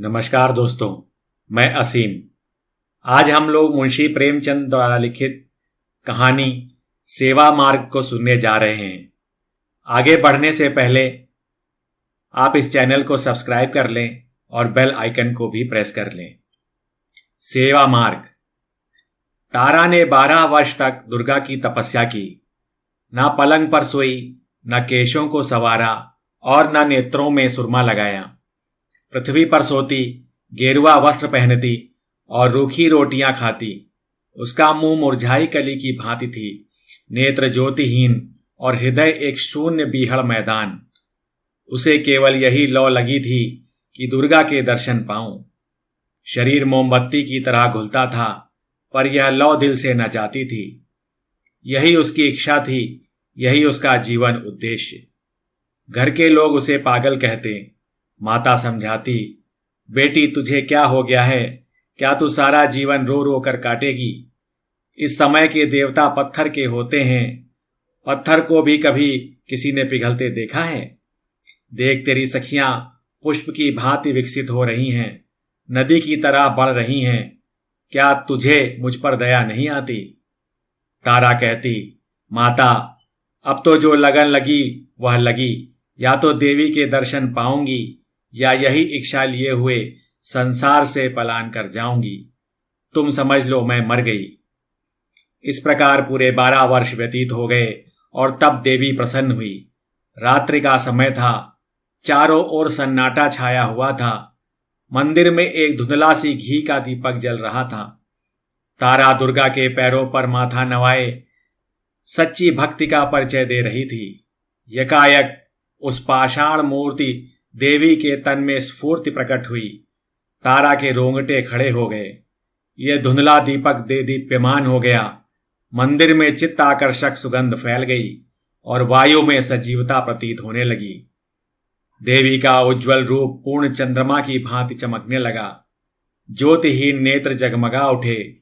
नमस्कार दोस्तों, मैं असीम। आज हम लोग मुंशी प्रेमचंद द्वारा लिखित कहानी सेवा मार्ग को सुनने जा रहे हैं। आगे बढ़ने से पहले आप इस चैनल को सब्सक्राइब कर लें और बेल आइकन को भी प्रेस कर लें। सेवा मार्ग। तारा ने 12 वर्ष तक दुर्गा की तपस्या की। ना पलंग पर सोई, न केशों को संवारा और न नेत्रों में सुरमा लगाया। पृथ्वी पर सोती, गेरुआ वस्त्र पहनती और रूखी रोटियां खाती। उसका मुंह मुरझाई कली की भांति थी, नेत्र ज्योतिहीन और हृदय एक शून्य बीहड़ मैदान। उसे केवल यही लौ लगी थी कि दुर्गा के दर्शन पाऊं। शरीर मोमबत्ती की तरह घुलता था, पर यह लौ दिल से न जाती थी। यही उसकी इच्छा थी, यही उसका जीवन उद्देश्य। घर के लोग उसे पागल कहते। माता समझाती, बेटी तुझे क्या हो गया है? क्या तू सारा जीवन रो रो कर काटेगी? इस समय के देवता पत्थर के होते हैं। पत्थर को भी कभी किसी ने पिघलते देखा है? देख, तेरी सखियां पुष्प की भांति विकसित हो रही हैं, नदी की तरह बढ़ रही हैं। क्या तुझे मुझ पर दया नहीं आती? तारा कहती, माता अब तो जो लगन लगी वह लगी। या तो देवी के दर्शन पाऊंगी या यही इच्छा लिए हुए संसार से पलायन कर जाऊंगी। तुम समझ लो मैं मर गई। इस प्रकार पूरे 12 वर्ष व्यतीत हो गए और तब देवी प्रसन्न हुई। रात्रि का समय था, चारों ओर सन्नाटा छाया हुआ था। मंदिर में एक धुंधला सी घी का दीपक जल रहा था। तारा दुर्गा के पैरों पर माथा नवाए सच्ची भक्ति का परिचय दे रही थी। यकायक उस पाषाण मूर्ति देवी के तन में स्फूर्ति प्रकट हुई। तारा के रोंगटे खड़े हो गए। यह धुंधला दीपक दे दीप्यमान हो गया। मंदिर में चित्त आकर्षक सुगंध फैल गई और वायु में सजीवता प्रतीत होने लगी। देवी का उज्जवल रूप पूर्ण चंद्रमा की भांति चमकने लगा। ज्योतिहीन नेत्र जगमगा उठे,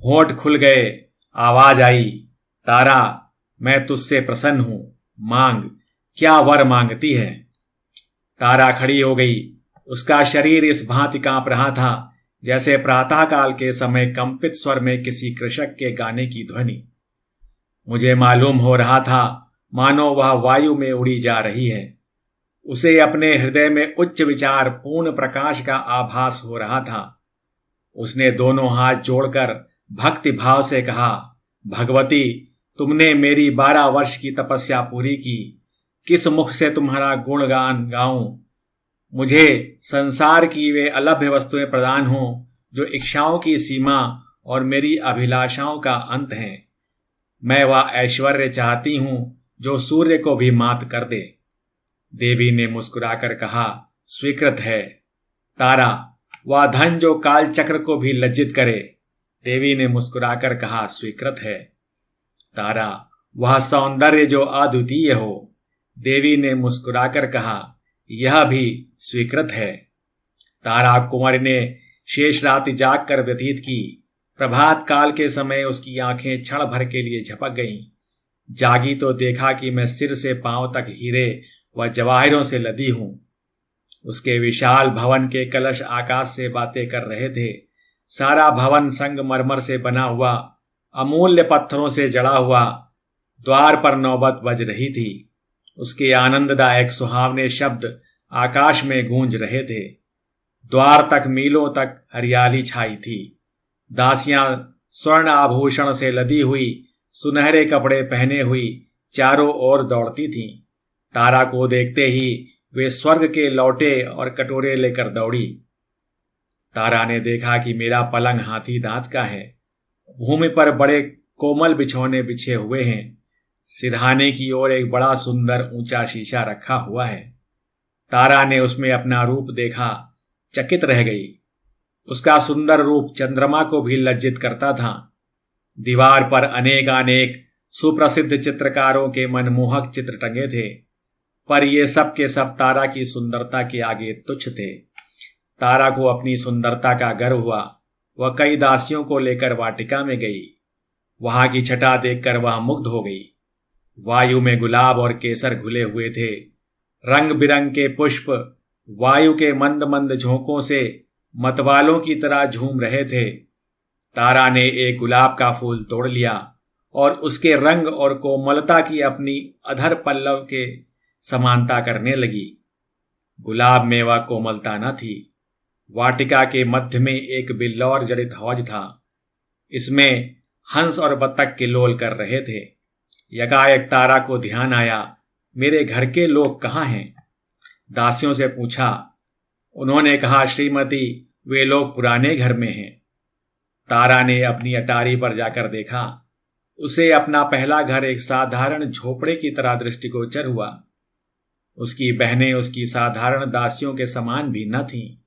होंठ खुल गए। आवाज आई, तारा मैं तुझसे प्रसन्न हूं, मांग, क्या वर मांगती है? तारा खड़ी हो गई। उसका शरीर इस भांति कांप रहा था जैसे प्रातःकाल के समय कंपित स्वर में किसी कृषक के गाने की ध्वनि। मुझे मालूम हो रहा था मानो वह वायु में उड़ी जा रही है। उसे अपने हृदय में उच्च विचार पूर्ण प्रकाश का आभास हो रहा था। उसने दोनों हाथ जोड़कर भक्ति भाव से कहा, भगवती तुमने मेरी 12 वर्ष की तपस्या पूरी की। किस मुख से तुम्हारा गुणगान गाऊं? मुझे संसार की वे अलभ्य वस्तुएं प्रदान हो जो इच्छाओं की सीमा और मेरी अभिलाषाओं का अंत हैं। मैं वह ऐश्वर्य चाहती हूं जो सूर्य को भी मात कर दे। देवी ने मुस्कुराकर कहा, स्वीकृत है। तारा, वह धन जो काल चक्र को भी लज्जित करे। देवी ने मुस्कुराकर कहा, स्वीकृत है। तारा, वह सौंदर्य जो अद्वितीय हो। देवी ने मुस्कुराकर कहा, यह भी स्वीकृत है। तारा कुंवर ने शेष रात जाग कर व्यतीत की। प्रभात काल के समय उसकी आंखें क्षण भर के लिए झपक गईं। जागी तो देखा कि मैं सिर से पांव तक हीरे व जवाहिरों से लदी हूं। उसके विशाल भवन के कलश आकाश से बातें कर रहे थे। सारा भवन संगमरमर से बना हुआ, अमूल्य पत्थरों से जड़ा हुआ। द्वार पर नौबत बज रही थी। उसके आनंददायक सुहावने शब्द आकाश में गूंज रहे थे। द्वार तक मीलों तक हरियाली छाई थी। दासियां स्वर्ण आभूषण से लदी हुई, सुनहरे कपड़े पहने हुई चारों ओर दौड़ती थीं। तारा को देखते ही वे स्वर्ग के लौटे और कटोरे लेकर दौड़ी। तारा ने देखा कि मेरा पलंग हाथी दांत का है। भूमि पर बड़े कोमल बिछौने बिछे हुए हैं। सिरहाने की ओर एक बड़ा सुंदर ऊंचा शीशा रखा हुआ है। तारा ने उसमें अपना रूप देखा, चकित रह गई। उसका सुंदर रूप चंद्रमा को भी लज्जित करता था। दीवार पर अनेकानेक सुप्रसिद्ध चित्रकारों के मनमोहक चित्र टंगे थे, पर ये सब के सब तारा की सुंदरता के आगे तुच्छ थे। तारा को अपनी सुंदरता का गर्व हुआ। वह कई दासियों को लेकर वाटिका में गई। वहां की छटा देखकर वह मुग्ध हो गई। वायु में गुलाब और केसर घुले हुए थे। रंग बिरंग के पुष्प वायु के मंद मंद झोंकों से मतवालों की तरह झूम रहे थे। तारा ने एक गुलाब का फूल तोड़ लिया और उसके रंग और कोमलता की अपनी अधर पल्लव के समानता करने लगी। गुलाब में वह कोमलता न थी। वाटिका के मध्य में एक बिल्लौर जड़ित हौज था। इसमें हंस और बत्तख किल्लोल कर रहे थे। यकायक तारा को ध्यान आया, मेरे घर के लोग कहाँ हैं? दासियों से पूछा। उन्होंने कहा, श्रीमती, वे लोग पुराने घर में हैं। तारा ने अपनी अटारी पर जाकर देखा। उसे अपना पहला घर एक साधारण झोपड़े की तरह दृष्टिगोचर हुआ। उसकी बहनें उसकी साधारण दासियों के समान भी न थीं।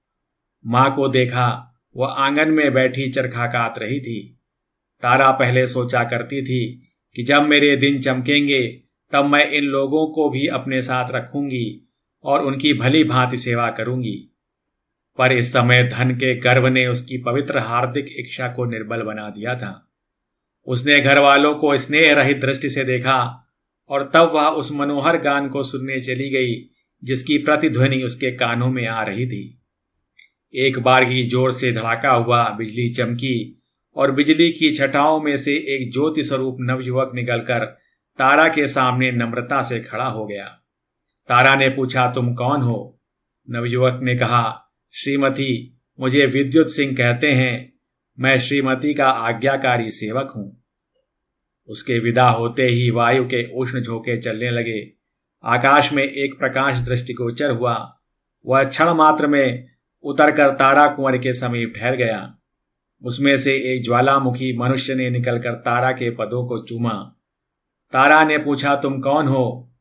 मां को देखा, वह आंगन में बैठी चरखा कात रही थी। तारा पहले सोचा करती थी कि जब मेरे दिन चमकेंगे तब मैं इन लोगों को भी अपने साथ रखूंगी और उनकी भली भांति सेवा करूंगी। पर इस समय धन के गर्व ने उसकी पवित्र हार्दिक इच्छा को निर्बल बना दिया था। उसने घर वालों को स्नेह रहित दृष्टि से देखा और तब वह उस मनोहर गान को सुनने चली गई जिसकी प्रतिध्वनि उसके कानों में आ रही थी। एक बारगी जोर से धड़ाका हुआ, बिजली चमकी और बिजली की छटाओं में से एक ज्योति स्वरूप नवयुवक निकलकर तारा के सामने नम्रता से खड़ा हो गया। तारा ने पूछा, तुम कौन हो? नवयुवक ने कहा, श्रीमती, मुझे विद्युत सिंह कहते हैं। मैं श्रीमती का आज्ञाकारी सेवक हूं। उसके विदा होते ही वायु के उष्ण झोंके चलने लगे। आकाश में एक प्रकाश दृष्टिगोचर हुआ। वह क्षण मात्र में उतरकर तारा कुंवर के समीप ठहर गया। उसमें से एक ज्वालामुखी मनुष्य ने निकलकर तारा के पदों को चूमा। तारा ने पूछा, तुम कौन हो?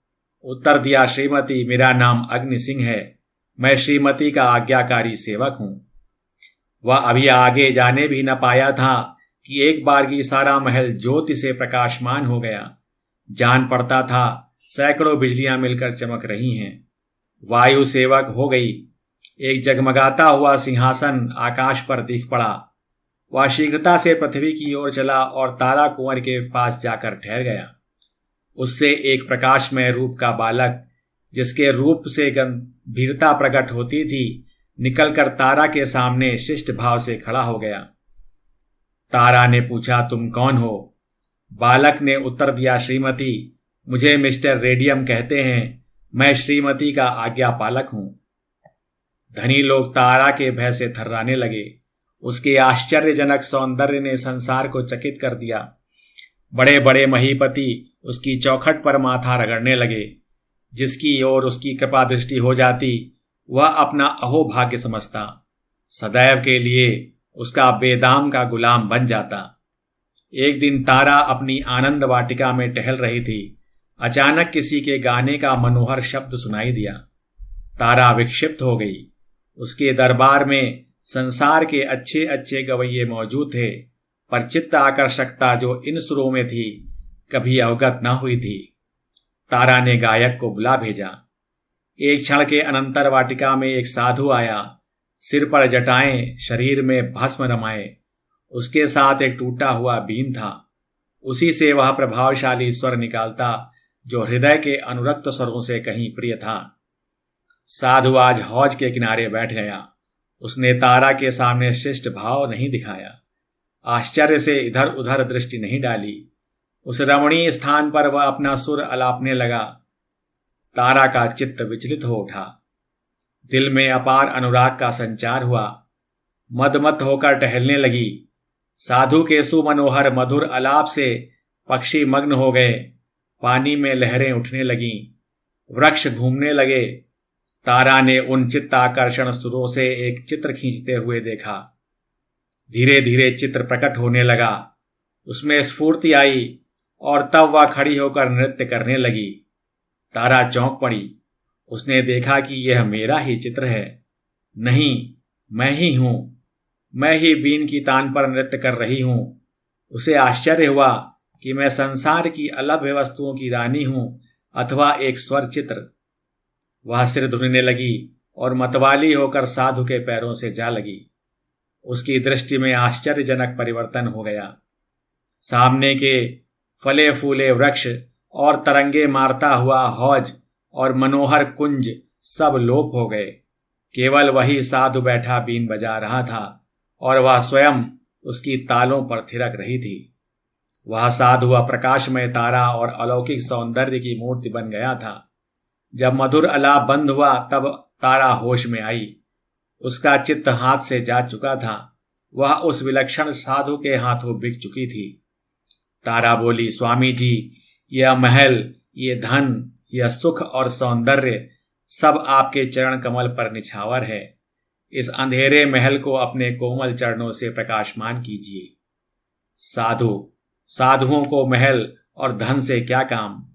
उत्तर दिया, श्रीमती, मेरा नाम अग्नि सिंह है। मैं श्रीमती का आज्ञाकारी सेवक हूं। वह अभी आगे जाने भी न पाया था कि एक बारगी सारा महल ज्योति से प्रकाशमान हो गया। जान पड़ता था सैकड़ों बिजलियां मिलकर चमक रही हैं। वायु सेवक हो गई। एक जगमगाता हुआ सिंहासन आकाश पर दिख पड़ा। वह शीघ्रता से पृथ्वी की ओर चला और तारा कुंवर के पास जाकर ठहर गया। उससे एक प्रकाशमय रूप का बालक, जिसके रूप से गंभीरता प्रकट होती थी, निकलकर तारा के सामने शिष्ट भाव से खड़ा हो गया। तारा ने पूछा, तुम कौन हो? बालक ने उत्तर दिया, श्रीमती, मुझे मिस्टर रेडियम कहते हैं। मैं श्रीमती का आज्ञा पालक हूं। धनी लोग तारा के भय से थर्राने लगे। उसके आश्चर्यजनक सौंदर्य ने संसार को चकित कर दिया। बड़े बड़े महीपति उसकी चौखट पर माथा रगड़ने लगे। जिसकी ओर उसकी कृपा दृष्टि हो जाती वह अपना अहोभाग्य समझता, सदैव के लिए उसका बेदाम का गुलाम बन जाता। एक दिन तारा अपनी आनंद वाटिका में टहल रही थी। अचानक किसी के गाने का मनोहर शब्द सुनाई दिया। तारा विक्षिप्त हो गई। उसके दरबार में संसार के अच्छे अच्छे गवैये मौजूद थे, पर चित्त आकर्षकता जो इन सुरों में थी कभी अवगत न हुई थी। तारा ने गायक को बुला भेजा। एक क्षण के अनंतर वाटिका में एक साधु आया। सिर पर जटाएं, शरीर में भस्म रमाए। उसके साथ एक टूटा हुआ बीन था। उसी से वह प्रभावशाली स्वर निकालता जो हृदय के अनुरक्त स्वरों से कहीं प्रिय था। साधु आज हौज के किनारे बैठ गया। उसने तारा के सामने शिष्ट भाव नहीं दिखाया। आश्चर्य से इधर उधर दृष्टि नहीं डाली। उस रमणीय स्थान पर वह अपना सुर अलापने लगा। तारा का चित्त विचलित हो उठा। दिल में अपार अनुराग का संचार हुआ। मदमत होकर टहलने लगी। साधु के सुमनोहर मधुर अलाप से पक्षी मग्न हो गए। पानी में लहरें उठने लगीं। वृक्ष घूमने लगे। तारा ने उन चित्ताकर्षण सुरों से एक चित्र खींचते हुए देखा। धीरे धीरे चित्र प्रकट होने लगा। उसमें स्फूर्ति आई और तब वह खड़ी होकर नृत्य करने लगी। तारा चौंक पड़ी। उसने देखा कि यह मेरा ही चित्र है। नहीं, मैं ही हूं। मैं ही बीन की तान पर नृत्य कर रही हूं। उसे आश्चर्य हुआ कि मैं संसार की अलभ्य वस्तुओं की रानी हूं अथवा एक स्वर चित्र। वह सिर धुनने लगी और मतवाली होकर साधु के पैरों से जा लगी। उसकी दृष्टि में आश्चर्यजनक परिवर्तन हो गया। सामने के फले फूले वृक्ष और तरंगे मारता हुआ हौज और मनोहर कुंज सब लोप हो गए। केवल वही साधु बैठा बीन बजा रहा था और वह स्वयं उसकी तालों पर थिरक रही थी। वह साधु प्रकाशमय तारा और अलौकिक सौंदर्य की मूर्ति बन गया था। जब मधुर अलाप बंद हुआ तब तारा होश में आई। उसका चित्त हाथ से जा चुका था। वह उस विलक्षण साधु के हाथों बिक चुकी थी। तारा बोली, स्वामी जी, यह महल, ये धन, यह सुख और सौंदर्य सब आपके चरण कमल पर निछावर है। इस अंधेरे महल को अपने कोमल चरणों से प्रकाशमान कीजिए। साधुओं को महल और धन से क्या काम?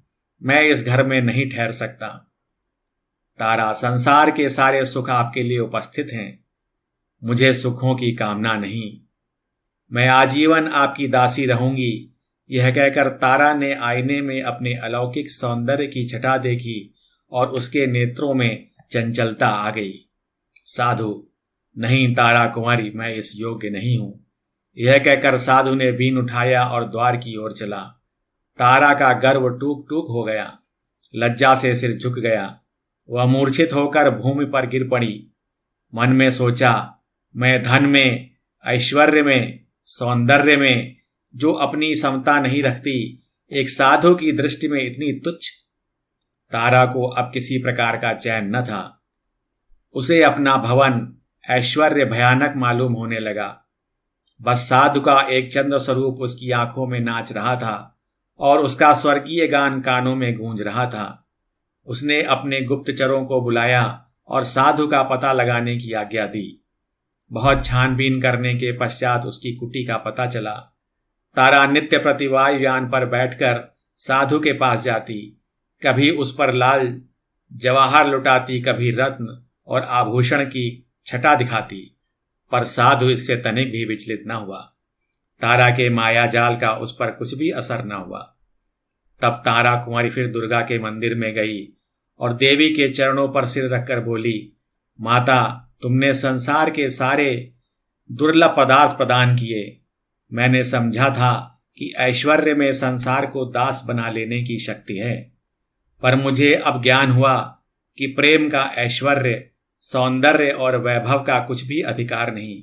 मैं इस घर में नहीं ठहर सकता। तारा, संसार के सारे सुख आपके लिए उपस्थित हैं। मुझे सुखों की कामना नहीं। मैं आजीवन आपकी दासी रहूंगी। यह कहकर तारा ने आईने में अपने अलौकिक सौंदर्य की छटा देखी और उसके नेत्रों में चंचलता आ गई। साधु, नहीं तारा कुंवारी, मैं इस योग्य नहीं हूं। यह कहकर साधु ने बीन उठाया और द्वार की ओर चला। तारा का गर्व टूक टूक हो गया। लज्जा से सिर झुक गया। वह मूर्छित होकर भूमि पर गिर पड़ी। मन में सोचा, मैं धन में, ऐश्वर्य में, सौंदर्य में जो अपनी समता नहीं रखती, एक साधु की दृष्टि में इतनी तुच्छ। तारा को अब किसी प्रकार का चैन न था। उसे अपना भवन, ऐश्वर्य भयानक मालूम होने लगा। बस साधु का एक चंद्र स्वरूप उसकी आंखों में नाच रहा था और उसका स्वर्गीय गान कानों में गूंज रहा था। उसने अपने गुप्तचरों को बुलाया और साधु का पता लगाने की आज्ञा दी। बहुत छानबीन करने के पश्चात उसकी कुटी का पता चला। तारा नित्य प्रति वायुयान पर बैठकर साधु के पास जाती। कभी उस पर लाल जवाहर लुटाती, कभी रत्न और आभूषण की छटा दिखाती, पर साधु इससे तनिक भी विचलित न हुआ। तारा के माया जाल का उस पर कुछ भी असर न हुआ। तब तारा कुंवारी फिर दुर्गा के मंदिर में गई और देवी के चरणों पर सिर रखकर बोली, माता, तुमने संसार के सारे दुर्लभ पदार्थ प्रदान किए। मैंने समझा था कि ऐश्वर्य में संसार को दास बना लेने की शक्ति है, पर मुझे अब ज्ञान हुआ कि प्रेम का ऐश्वर्य, सौंदर्य और वैभव का कुछ भी अधिकार नहीं।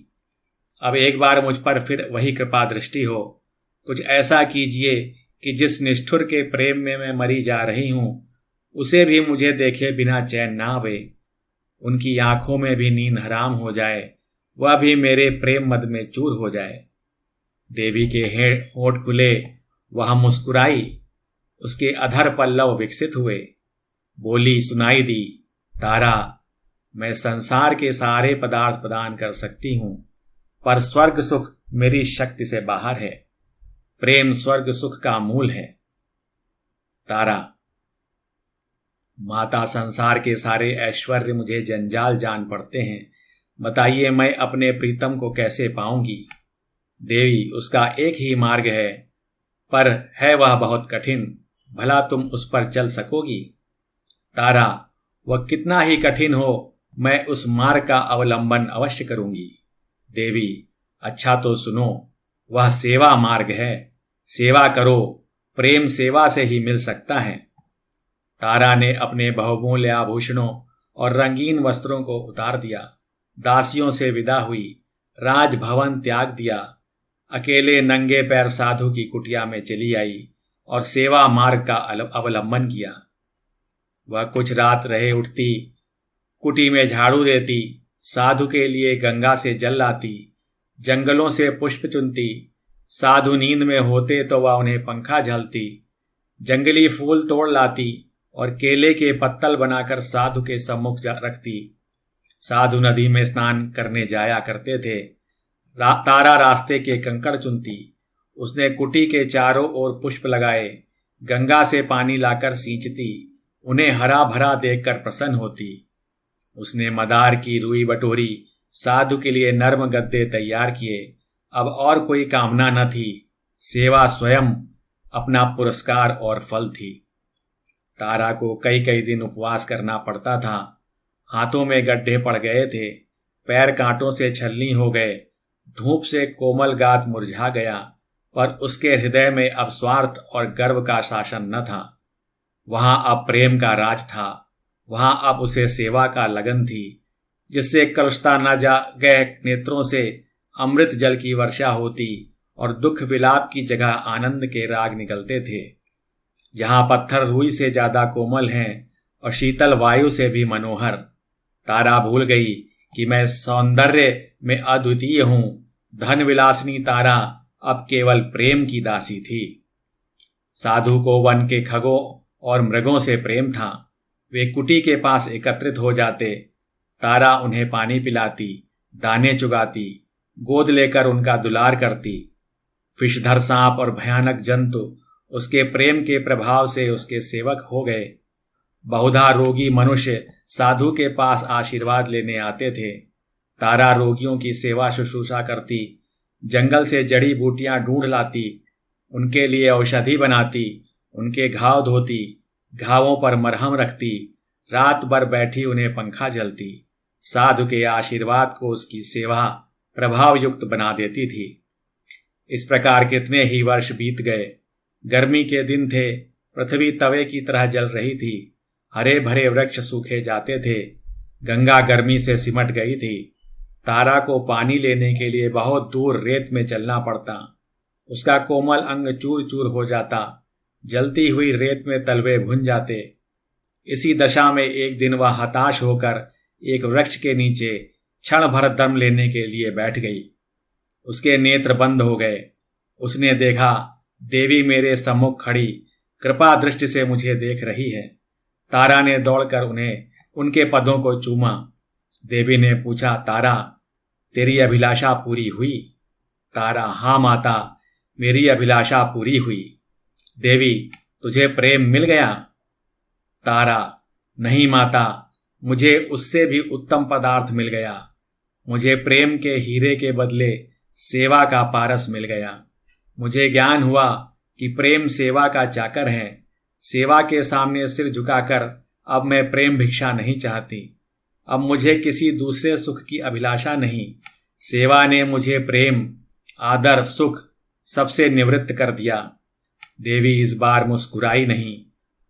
अब एक बार मुझ पर फिर वही कृपा दृष्टि हो। कुछ ऐसा कीजिए कि जिस निष्ठुर के प्रेम में मैं मरी जा रही हूं, उसे भी मुझे देखे बिना चैन ना आवे। उनकी आंखों में भी नींद हराम हो जाए, वह भी मेरे प्रेम मद में चूर हो जाए। देवी के होंठ खुले, वह मुस्कुराई। उसके अधर पल्लव विकसित हुए। बोली, सुनाई दी, तारा, मैं संसार के सारे पदार्थ प्रदान कर सकती हूं, पर स्वर्ग सुख मेरी शक्ति से बाहर है। प्रेम स्वर्ग सुख का मूल है। तारा, माता, संसार के सारे ऐश्वर्य मुझे जंजाल जान पड़ते हैं। बताइए, मैं अपने प्रीतम को कैसे पाऊंगी? देवी, उसका एक ही मार्ग है, पर है वह बहुत कठिन। भला तुम उस पर चल सकोगी? तारा, वह कितना ही कठिन हो, मैं उस मार्ग का अवलंबन अवश्य करूंगी। देवी, अच्छा तो सुनो, वह सेवा मार्ग है। सेवा करो, प्रेम सेवा से ही मिल सकता है। तारा ने अपने बहुमूल्य आभूषणों और रंगीन वस्त्रों को उतार दिया, दासियों से विदा हुई, राजभवन त्याग दिया, अकेले नंगे पैर साधु की कुटिया में चली आई और सेवा मार्ग का अवलंबन किया। वह कुछ रात रहे उठती, कुटी में झाड़ू देती, साधु के लिए गंगा से जल लाती, जंगलों से पुष्प चुनती। साधु नींद में होते तो वह उन्हें पंखा झलती, जंगली फूल तोड़ लाती और केले के पत्तल बनाकर साधु के सम्मुख रखती। साधु नदी में स्नान करने जाया करते थे। तारा रास्ते के कंकड़ चुनती। उसने कुटी के चारों ओर पुष्प लगाए, गंगा से पानी लाकर सींचती, उन्हें हरा भरा देखकर प्रसन्न होती। उसने मदार की रुई बटोरी, साधु के लिए नर्म गद्दे तैयार किए। अब और कोई कामना न थी। सेवा स्वयं अपना पुरस्कार और फल थी। तारा को कई कई दिन उपवास करना पड़ता था। हाथों में गड्ढे पड़ गए थे, पैर कांटों से छलनी हो गए, धूप से कोमल गात मुरझा गया, पर उसके हृदय में अब स्वार्थ और गर्व का शासन न था। वहां अब प्रेम का राज था। वहां अब उसे सेवा का लगन थी। जिससे कलुषता न जा गए नेत्रों से अमृत जल की वर्षा होती और दुख विलाप की जगह आनंद के राग निकलते थे। जहां पत्थर रुई से ज्यादा कोमल हैं और शीतल वायु से भी मनोहर, तारा भूल गई कि मैं सौंदर्य में अद्वितीय हूं। धन विलासिनी तारा अब केवल प्रेम की दासी थी। साधु को वन के खगों और मृगों से प्रेम था। वे कुटी के पास एकत्रित हो जाते। तारा उन्हें पानी पिलाती, दाने चुगाती, गोद लेकर उनका दुलार करती। विषधर सांप और भयानक जंतु उसके प्रेम के प्रभाव से उसके सेवक हो गए। बहुधा रोगी मनुष्य साधु के पास आशीर्वाद लेने आते थे। तारा रोगियों की सेवा शुश्रूषा करती, जंगल से जड़ी बूटियां ढूंढ लाती, उनके लिए औषधि बनाती, उनके घाव धोती, घावों पर मरहम रखती, रात भर बैठी उन्हें पंखा जलती। साधु के आशीर्वाद को उसकी सेवा प्रभाव युक्त बना देती थी। इस प्रकार कितने ही वर्ष बीत गए। गर्मी के दिन थे, पृथ्वी तवे की तरह जल रही थी। हरे भरे वृक्ष सूखे जाते थे। गंगा गर्मी से सिमट गई थी। तारा को पानी लेने के लिए बहुत दूर रेत में चलना पड़ता। उसका कोमल अंग चूर चूर हो जाता। जलती हुई रेत में तलवे भुन जाते। इसी दशा में एक दिन वह हताश होकर एक वृक्ष के नीचे क्षण भर दम लेने के लिए बैठ गई। उसके नेत्र बंद हो गए। उसने देखा, देवी मेरे सम्मुख खड़ी कृपा दृष्टि से मुझे देख रही है। तारा ने दौड़कर उन्हें उनके पदों को चूमा। देवी ने पूछा, तारा तेरी अभिलाषा पूरी हुई? तारा, हाँ माता, मेरी अभिलाषा पूरी हुई। देवी, तुझे प्रेम मिल गया? तारा, नहीं माता, मुझे उससे भी उत्तम पदार्थ मिल गया। मुझे प्रेम के हीरे के बदले सेवा का पारस मिल गया। मुझे ज्ञान हुआ कि प्रेम सेवा का चाकर है। सेवा के सामने सिर झुकाकर अब मैं प्रेम भिक्षा नहीं चाहती। अब मुझे किसी दूसरे सुख की अभिलाषा नहीं। सेवा ने मुझे प्रेम, आदर, सुख सबसे निवृत्त कर दिया। देवी इस बार मुस्कुराई नहीं।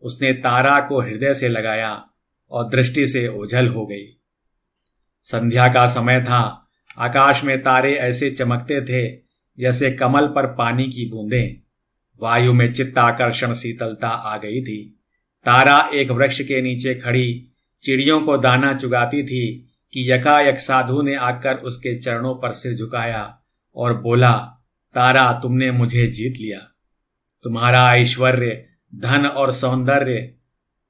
उसने तारा को हृदय से लगाया और दृष्टि से ओझल हो गई। संध्या का समय था। आकाश में तारे ऐसे चमकते थे जैसे कमल पर पानी की बूंदें। वायु में चित्ताकर्षण शीतलता आ गई थी। तारा एक वृक्ष के नीचे खड़ी चिड़ियों को दाना चुगाती थी कि यकायक साधु ने आकर उसके चरणों पर सिर झुकाया और बोला, तारा, तुमने मुझे जीत लिया। तुम्हारा ऐश्वर्य, धन और सौंदर्य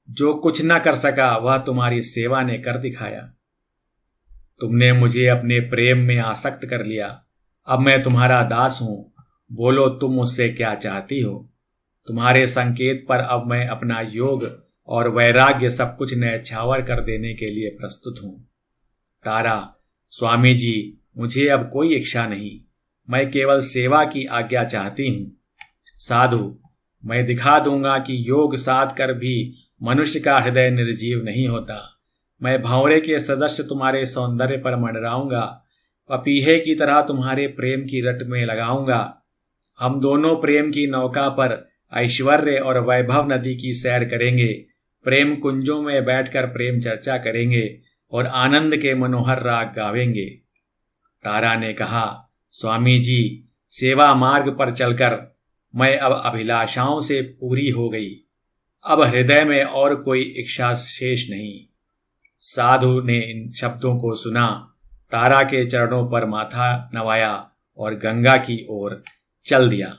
जो कुछ न कर सका वह तुम्हारी सेवा ने कर दिखाया। तुमने मुझे अपने प्रेम में आसक्त कर लिया। अब मैं तुम्हारा दास हूं। बोलो, तुम मुझसे क्या चाहती हो? तुम्हारे संकेत पर अब मैं अपना योग और वैराग्य सब कुछ न्यौछावर कर देने के लिए प्रस्तुत हूं। तारा, स्वामी जी, मुझे अब कोई इच्छा नहीं। मैं केवल सेवा की आज्ञा चाहती हूं। साधु, मैं दिखा दूंगा कि योग साध कर भी मनुष्य का हृदय निर्जीव नहीं होता। मैं भंवरे के सदस्य तुम्हारे सौंदर्य पर मंडराऊंगा। पपीहे की तरह तुम्हारे प्रेम की रट में लगाऊंगा। हम दोनों प्रेम की नौका पर ऐश्वर्य और वैभव नदी की सैर करेंगे। प्रेम कुंजों में बैठकर प्रेम चर्चा करेंगे और आनंद के मनोहर राग गावेंगे। तारा ने कहा, स्वामी जी, सेवा मार्ग पर चलकर मैं अब अभिलाषाओं से पूरी हो गई। अब हृदय में और कोई इच्छा शेष नहीं। साधु ने इन शब्दों को सुना, तारा के चरणों पर माथा नवाया और गंगा की ओर चल दिया।